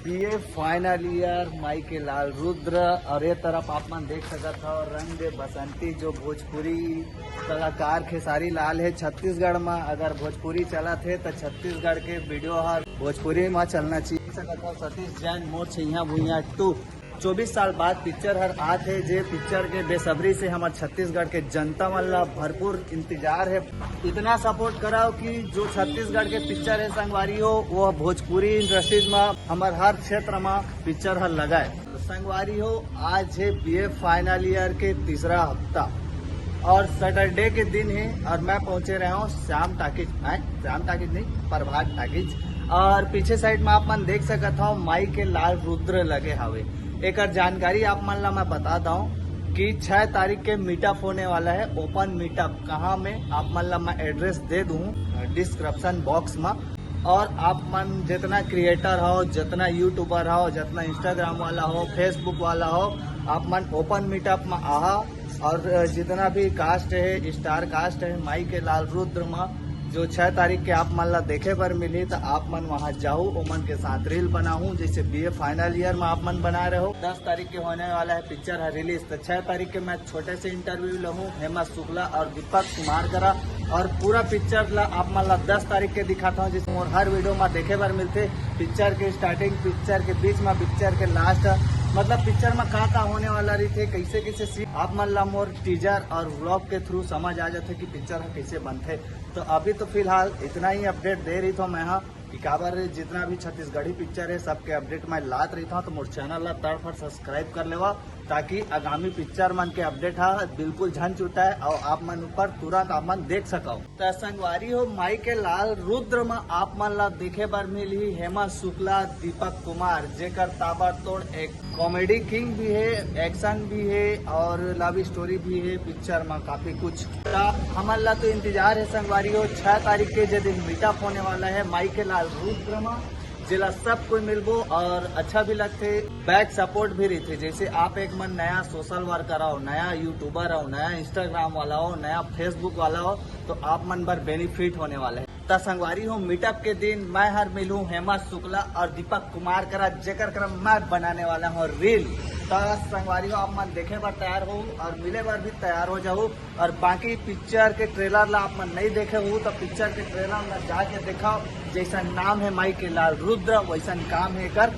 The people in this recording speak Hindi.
बीए फाइनल ईयर माई के लाल रुद्र और ये तरफ आप मन देख सकत हो रंग दे बसंती जो भोजपुरी कलाकार खेसारी लाल है। छत्तीसगढ़ में अगर भोजपुरी चलत है तो छत्तीसगढ़ के वीडियो हर भोजपुरी में चलना चाहिए। सकत हो सतीश जैन मोर छैया भुइया 2 24 साल बाद पिक्चर हर आत है। जे पिक्चर के बेसब्री से हमारे छत्तीसगढ़ के जनता मन ला भरपूर इंतजार है। इतना सपोर्ट कराओ कि जो छत्तीसगढ़ के पिक्चर है संगवारी हो वो भोजपुरी इंडस्ट्रीज में हमारे हर क्षेत्र में पिक्चर हर लगाए। तो संगवारी हो आज है बीए फाइनल ईयर के तीसरा हफ्ता और सैटरडे के दिन है और मैं पहुंचे रहा हूँ श्याम टाकिज नहीं प्रभात टाकिज। और पीछे साइड में आप मन देख सकत हो माई के लाल रुद्र लगे हवे। एक जानकारी आप मन ला मैं बता हूँ कि 6 तारीख के मीटअप होने वाला है। ओपन मीटअप कहाँ में आप मन ला मैं एड्रेस दे दूँ डिस्क्रिप्शन बॉक्स में। और आप मन जितना क्रिएटर हो, जितना यूट्यूबर हो, जितना इंस्टाग्राम वाला हो, फेसबुक वाला हो, आप मन ओपन मीटअप में आहा। और जितना भी कास्ट है स्टार कास्ट है माई के लाल रुद्र में जो 6 तारीख के आप मन ला देखे पर मिली तो आप मन वहाँ जाओ ओमन के साथ रील बनाऊं जैसे बीए फाइनल ईयर में आप मन बना रहे हो। 10 तारीख के होने वाला है पिक्चर है रिलीज। तो 6 तारीख के मैं छोटे से इंटरव्यू लूँ हेमंत शुक्ला और दीपक कुमार करा और पूरा पिक्चर ला आप मन ला 10 तारीख के दिखाता हूँ जिसमें और हर वीडियो में देखे पर मिलते। पिक्चर के स्टार्टिंग, पिक्चर के बीच में, पिक्चर के लास्ट, मतलब पिक्चर में कहाँ होने वाला रही थे, कैसे कैसे सीन आप मन ला मोर टीजर और व्लॉग के थ्रू समझ आ जाते कि पिक्चर कैसे बनते। तो अभी तो फिलहाल इतना ही अपडेट दे रही था मैं यहाँ कि काबर जितना भी छत्तीसगढ़ी पिक्चर है सबके अपडेट मैं लात रही था। तो मोर चैनल ला तड़फड़ सब्सक्राइब कर लेवा ताकि आगामी पिक्चर मन के अपडेट हा बिल्कुल झन छूटा है और आप मन ऊपर तुरंत आप मन देख सको। तो संगवारी हो माई के लाल रुद्र में आप मन ला देखे बर मिली हेमंत शुक्ला, दीपक कुमार जेकर ताबड़तोड़ एक कॉमेडी किंग भी है, एक्शन भी है और लव स्टोरी भी है पिक्चर में काफी कुछ। हमारे ला तो इंतजार है संगवारी हो 6 तारीख के जो दिन मीटअप होने वाला है माई के लाल रुद्र में जिला सब कोई मिलबो और अच्छा भी लगते। बैक सपोर्ट भी रही थे जैसे आप एक मन नया सोशल वर्कर हो, नया यूट्यूबर हो, नया इंस्टाग्राम वाला हो, नया फेसबुक वाला हो तो आप मन भर बेनिफिट होने वाले है। तो संगवारी हो मीटअप के दिन मैं हर मिलूं हेमंत शुक्ला और दीपक कुमार करा जेकर क्रम मैं बनाने वाला हूँ रील। तो संगवारी हो आप मन देखे बार तैयार हो और मिले बार भी तैयार हो जाओ। और बाकी पिक्चर के ट्रेलर ला आप मन नहीं देखे हो तो पिक्चर के ट्रेलर ला जाके दिखाओ। जैसा नाम है माई के लाल रुद्र वैसा काम है कर।